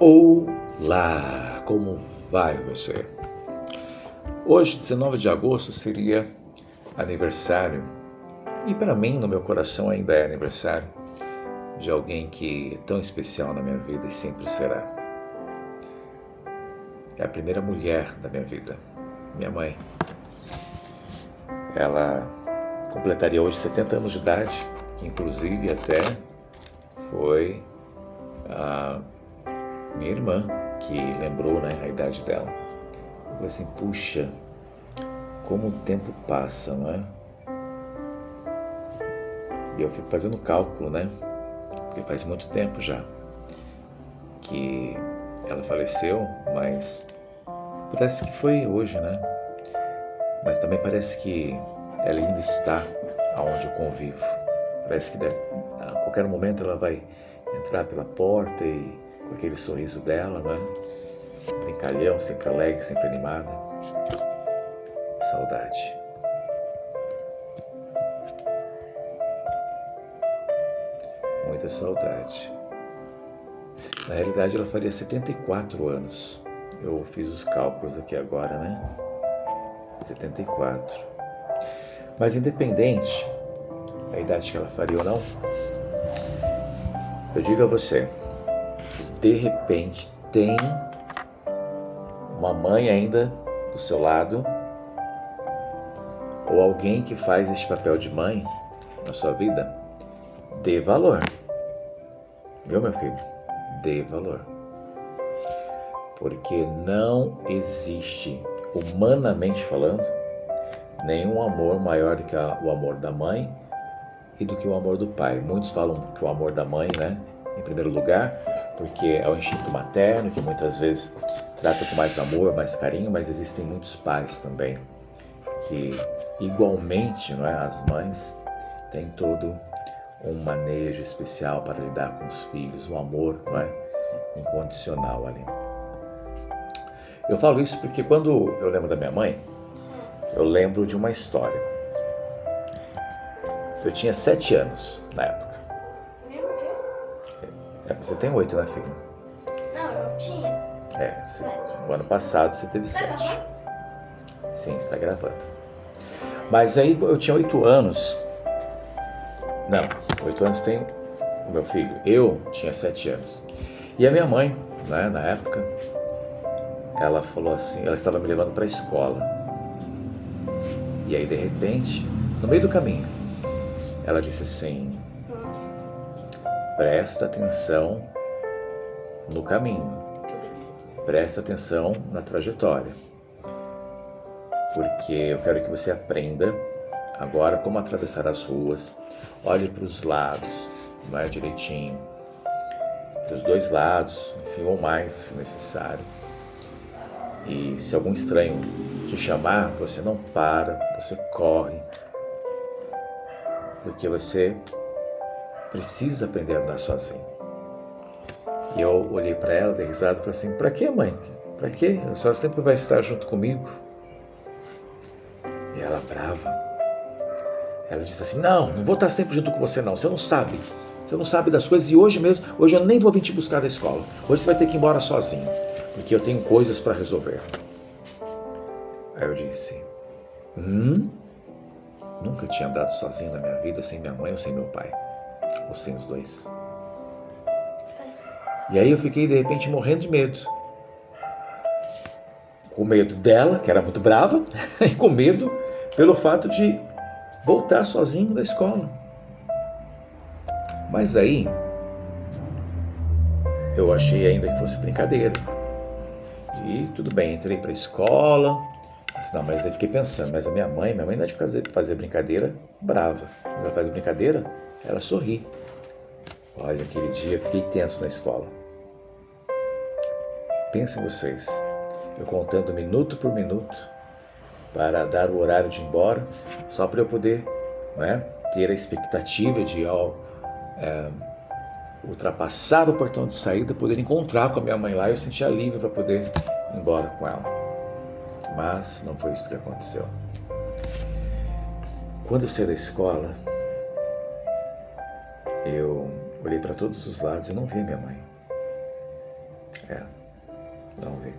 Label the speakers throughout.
Speaker 1: Olá, como vai você? Hoje, 19 de agosto, seria aniversário, e para mim, no meu coração, ainda é aniversário de alguém que é tão especial na minha vida e sempre será. É a primeira mulher da minha vida, minha mãe. Ela completaria hoje 70 anos de idade, que inclusive até foi a minha irmã que lembrou, né, a idade dela. Eu falei assim, puxa, como o tempo passa, não é? E eu fico fazendo cálculo, né? Porque faz muito tempo já que ela faleceu, mas parece que foi hoje, né? Mas também parece que ela ainda está aonde eu convivo. Parece que a qualquer momento ela vai entrar pela porta e com aquele sorriso dela, né? Brincalhão, sempre alegre, sempre animada. Saudade. Muita saudade. Na realidade ela faria 74 anos. Eu fiz os cálculos aqui agora, né? 74. Mas independente da idade que ela faria ou não, eu digo a você, de repente tem uma mãe ainda do seu lado, ou alguém que faz este papel de mãe na sua vida, dê valor. Viu, meu filho? Dê valor. Porque não existe, humanamente falando, nenhum amor maior do que o amor da mãe e do que o amor do pai. Muitos falam que o amor da mãe, né, em primeiro lugar, porque é o instinto materno, que muitas vezes trata com mais amor, mais carinho, mas existem muitos pais também, que igualmente, não é, as mães têm todo um manejo especial para lidar com os filhos, o amor, não é, incondicional ali. Eu falo isso porque quando eu lembro da minha mãe, eu lembro de uma história. Eu tinha 7 anos na época. Você tem 8, né, filho?
Speaker 2: Não, eu tinha.
Speaker 1: O ano passado você teve 7. Sim, está gravando. Mas aí eu tinha 8 anos. Não, 8 anos tem o meu filho. Eu tinha 7 anos. E a minha mãe, né, na época, ela falou assim, ela estava me levando para a escola. E aí, de repente, no meio do caminho, ela disse assim, presta atenção no caminho, presta atenção na trajetória, porque eu quero que você aprenda agora como atravessar as ruas, olhe para os lados, vai direitinho, para os dois lados, enfim, ou mais se necessário. E se algum estranho te chamar, você não para, você corre, porque você precisa aprender a andar sozinho. E eu olhei para ela, dei risada e falei assim, pra que, mãe? Pra que? A senhora sempre vai estar junto comigo. E ela brava, ela disse assim, não vou estar sempre junto com você não, você não sabe das coisas, e hoje eu nem vou vir te buscar da escola, hoje você vai ter que ir embora sozinho, porque eu tenho coisas para resolver. Aí eu disse, nunca tinha andado sozinho na minha vida, sem minha mãe ou sem meu pai, ou sem os dois. E aí eu fiquei de repente morrendo de medo. Com medo dela, que era muito brava, e com medo pelo fato de voltar sozinho da escola. Mas aí eu achei ainda que fosse brincadeira. E tudo bem, entrei para a escola. Mas aí fiquei pensando, mas a minha mãe não é de fazer brincadeira brava. Quando ela faz brincadeira, ela sorri. Olha, aquele dia eu fiquei tenso na escola. Pensem vocês, eu contando minuto por minuto para dar o horário de ir embora, só para eu poder, né, ter a expectativa de, ultrapassar o portão de saída, poder encontrar com a minha mãe lá e eu sentir alívio para poder ir embora com ela. Mas não foi isso que aconteceu. Quando eu saí da escola, eu olhei para todos os lados e não vi minha mãe. É, não vê.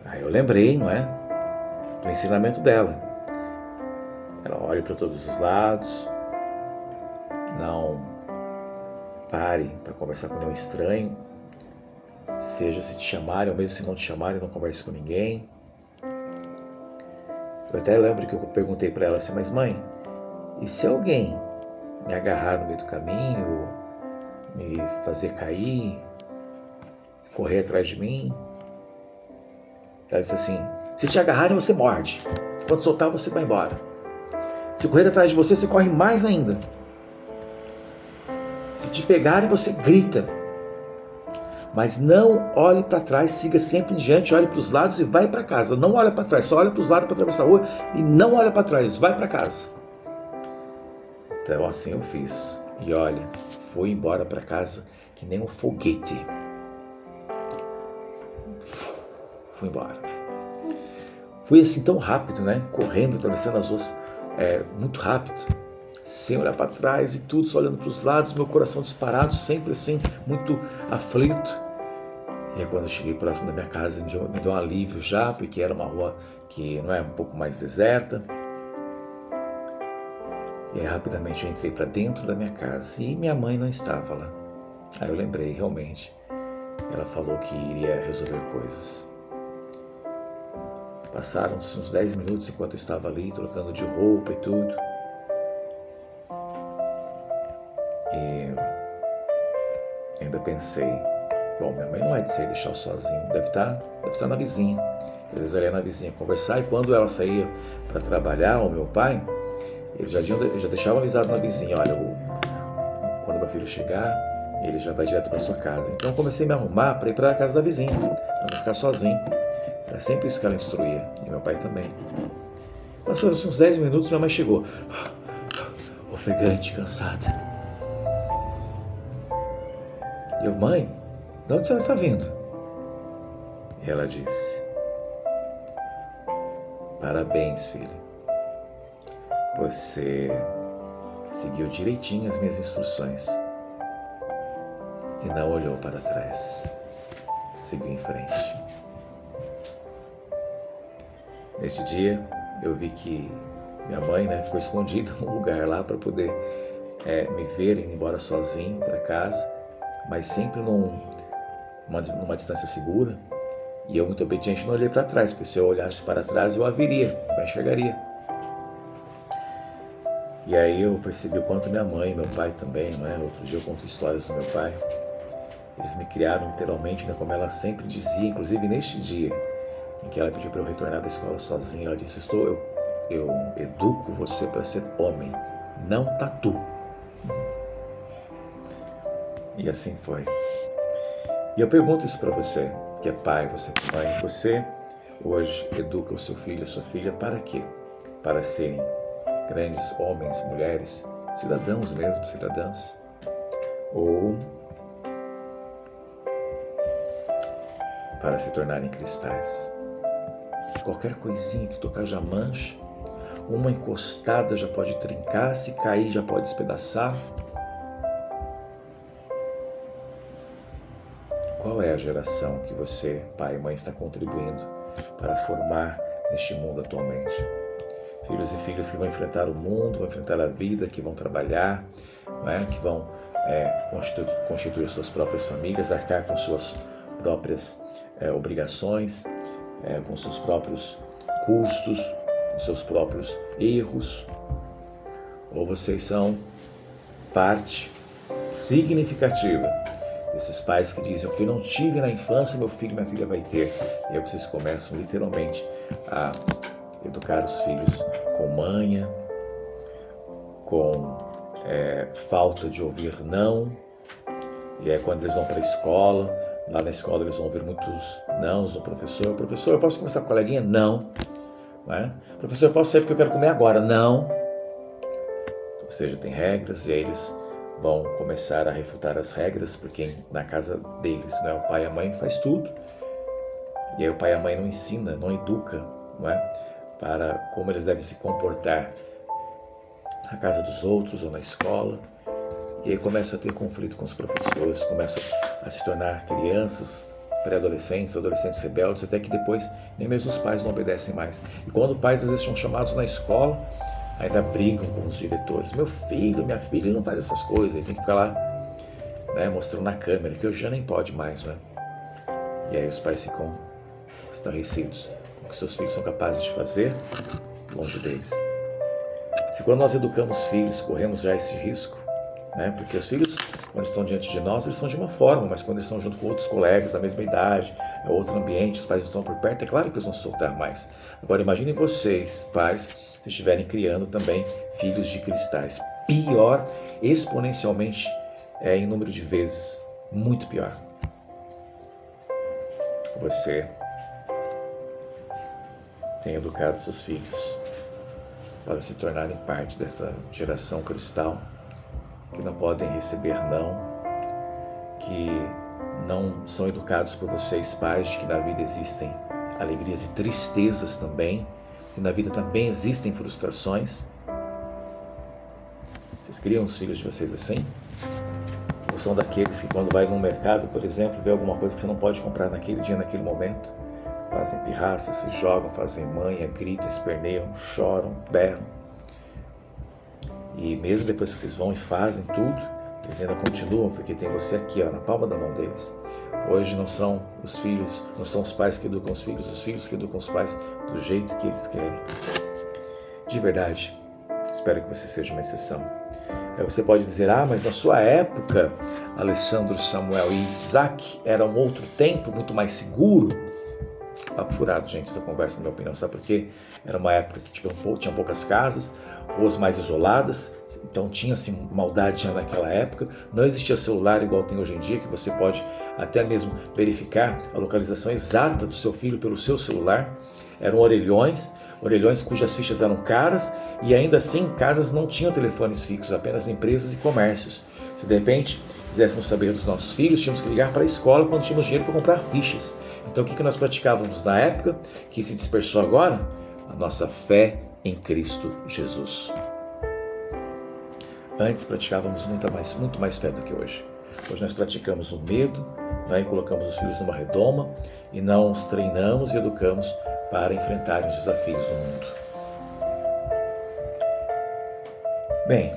Speaker 1: Aí eu lembrei, não é? Do ensinamento dela. Ela olha para todos os lados, não pare para conversar com nenhum estranho, seja se te chamarem ou mesmo se não te chamarem, não converse com ninguém. Eu até lembro que eu perguntei para ela assim, mas mãe, e se alguém me agarrar no meio do caminho, me fazer cair, correr atrás de mim? Ela disse assim, se te agarrarem você morde, quando soltar você vai embora. Se correr atrás de você, você corre mais ainda. Se te pegarem, você grita. Mas não olhe para trás, siga sempre em diante, olhe para os lados e vai para casa. Não olha para trás, só olha para os lados para atravessar a rua e não olha para trás, vai para casa. Então assim eu fiz. E olha, fui embora para casa que nem um foguete. Fui embora. Fui assim tão rápido, né? Correndo, atravessando as ruas, muito rápido, sem olhar para trás e tudo, só olhando para os lados, meu coração disparado, sempre assim, muito aflito. E aí quando eu cheguei próximo da minha casa, me deu um alívio já, porque era uma rua que não é um pouco mais deserta. E aí rapidamente eu entrei para dentro da minha casa e minha mãe não estava lá. Aí eu lembrei, realmente, ela falou que iria resolver coisas. Passaram-se uns 10 minutos enquanto eu estava ali, trocando de roupa e tudo. E ainda pensei, bom, minha mãe não vai sair deixar eu sozinho, deve estar na vizinha. Eles iam na vizinha conversar e quando ela saía para trabalhar, o meu pai, ele já deixava avisado na vizinha, olha, quando meu filho chegar, ele já vai direto para sua casa. Então eu comecei a me arrumar para ir para a casa da vizinha, para não ficar sozinho. Era sempre isso que ela instruía, e meu pai também. Passou uns 10 minutos, minha mãe chegou, ofegante, cansada. E eu, mãe, de onde a senhora está vindo? E ela disse, parabéns, filho. Você seguiu direitinho as minhas instruções e não olhou para trás. Seguiu em frente. Neste dia, eu vi que minha mãe, né, ficou escondida num lugar lá para poder me ver indo embora sozinho para casa, mas sempre numa distância segura. E eu, muito obediente, não olhei para trás, porque se eu olhasse para trás, eu a viria, eu a enxergaria. E aí eu percebi o quanto minha mãe e meu pai também, né? Outro dia eu conto histórias do meu pai. Eles me criaram literalmente, né, como ela sempre dizia, inclusive neste dia em que ela pediu para eu retornar da escola sozinha, ela disse, eu educo você para ser homem, não tatu. E assim foi. E eu pergunto isso para você, que é pai, você que é mãe, você hoje educa o seu filho, a sua filha para quê? Para serem grandes homens, mulheres, cidadãos mesmo, cidadãs, ou para se tornarem cristãs. Qualquer coisinha que tocar já mancha, uma encostada já pode trincar, se cair já pode despedaçar. Qual é a geração que você, pai e mãe, está contribuindo para formar neste mundo atualmente? Filhos e filhas que vão enfrentar o mundo, vão enfrentar a vida, que vão trabalhar, né? Que vão constituir suas próprias famílias, arcar com suas próprias obrigações, com seus próprios custos, com seus próprios erros. Ou vocês são parte significativa desses pais que dizem, o que eu não tive na infância, meu filho e minha filha vai ter. E aí vocês começam literalmente a educar os filhos com manha, com falta de ouvir não. E aí quando eles vão para a escola, lá na escola eles vão ouvir muitos nãos do professor. Professor, eu posso conversar com a coleguinha? Não. Né? Professor, eu posso sair porque eu quero comer agora? Não. Ou seja, tem regras e aí eles vão começar a refutar as regras, porque na casa deles, né, o pai e a mãe faz tudo. E aí o pai e a mãe não ensina, não educa, não é? Para como eles devem se comportar na casa dos outros ou na escola. E aí começa a ter conflito com os professores, começa a se tornar crianças, pré-adolescentes, adolescentes rebeldes, até que depois nem mesmo os pais não obedecem mais. E quando pais às vezes são chamados na escola, ainda brigam com os diretores. Meu filho, minha filha, ele não faz essas coisas, ele tem que ficar lá, né, mostrando na câmera, que hoje já nem pode mais, né? E aí os pais ficam estarrecidos com o que seus filhos são capazes de fazer longe deles. Se quando nós educamos filhos, corremos já esse risco, né? Porque os filhos, quando estão diante de nós, eles são de uma forma, mas quando eles estão junto com outros colegas da mesma idade, é outro ambiente, os pais estão por perto, é claro que eles vão se soltar mais. Agora imaginem vocês, pais, se estiverem criando também filhos de cristais. Pior, exponencialmente, em número de vezes, muito pior. Você tem educado seus filhos para se tornarem parte dessa geração cristal, que não podem receber não, que não são educados por vocês, pais, de que na vida existem alegrias e tristezas também, que na vida também existem frustrações. Vocês criam os filhos de vocês assim? Ou são daqueles que quando vai no mercado, por exemplo, vê alguma coisa que você não pode comprar naquele dia, naquele momento, fazem pirraça, se jogam, fazem manha, gritam, esperneiam, choram, berram. E mesmo depois que vocês vão e fazem tudo, eles ainda continuam, porque tem você aqui, ó, na palma da mão deles. Hoje não são os filhos, não são os pais que educam os filhos que educam os pais do jeito que eles querem. De verdade, espero que você seja uma exceção. Aí você pode dizer, mas na sua época, Alessandro, Samuel e Isaac, era um outro tempo, muito mais seguro. Papo furado, gente, essa conversa, na minha opinião, sabe por quê? Era uma época que tinha poucas casas, ruas mais isoladas, então tinha-se maldade já naquela época, não existia celular igual tem hoje em dia, que você pode até mesmo verificar a localização exata do seu filho pelo seu celular. Eram orelhões cujas fichas eram caras, e ainda assim casas não tinham telefones fixos, apenas empresas e comércios. Se de repente quiséssemos saber dos nossos filhos, tínhamos que ligar para a escola quando tínhamos dinheiro para comprar fichas. Então o que nós praticávamos na época, que se dispersou agora? A nossa fé em Cristo Jesus. Antes praticávamos muito mais fé do que hoje. Hoje nós praticamos o medo, né, e colocamos os filhos numa redoma e não os treinamos e educamos para enfrentarem os desafios do mundo. Bem,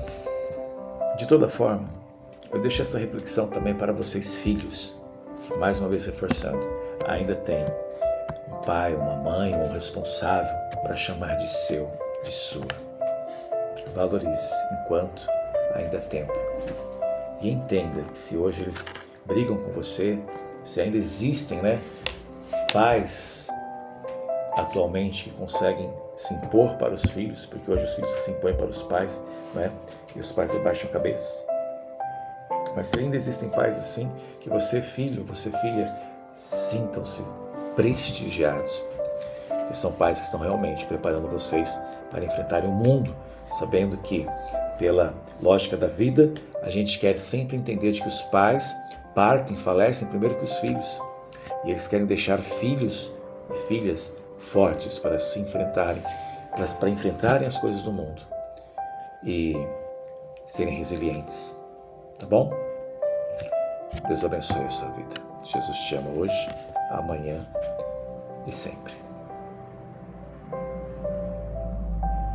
Speaker 1: de toda forma, eu deixo essa reflexão também para vocês, filhos, que, mais uma vez reforçando, ainda tem um pai, uma mãe, um responsável para chamar de seu, de sua. Valorize enquanto ainda é tempo. E entenda que se hoje eles brigam com você, se ainda existem, né, pais atualmente que conseguem se impor para os filhos, porque hoje os filhos se impõem para os pais, né, e os pais abaixam a cabeça. Mas se ainda existem pais assim, que você, filho, você, filha, sintam-se prestigiados. Que são pais que estão realmente preparando vocês para enfrentarem o mundo, sabendo que, pela lógica da vida, a gente quer sempre entender de que os pais falecem primeiro que os filhos. E eles querem deixar filhos e filhas fortes para se enfrentarem, para enfrentarem as coisas do mundo e serem resilientes. Tá bom? Deus abençoe a sua vida. Jesus te ama hoje, amanhã e sempre.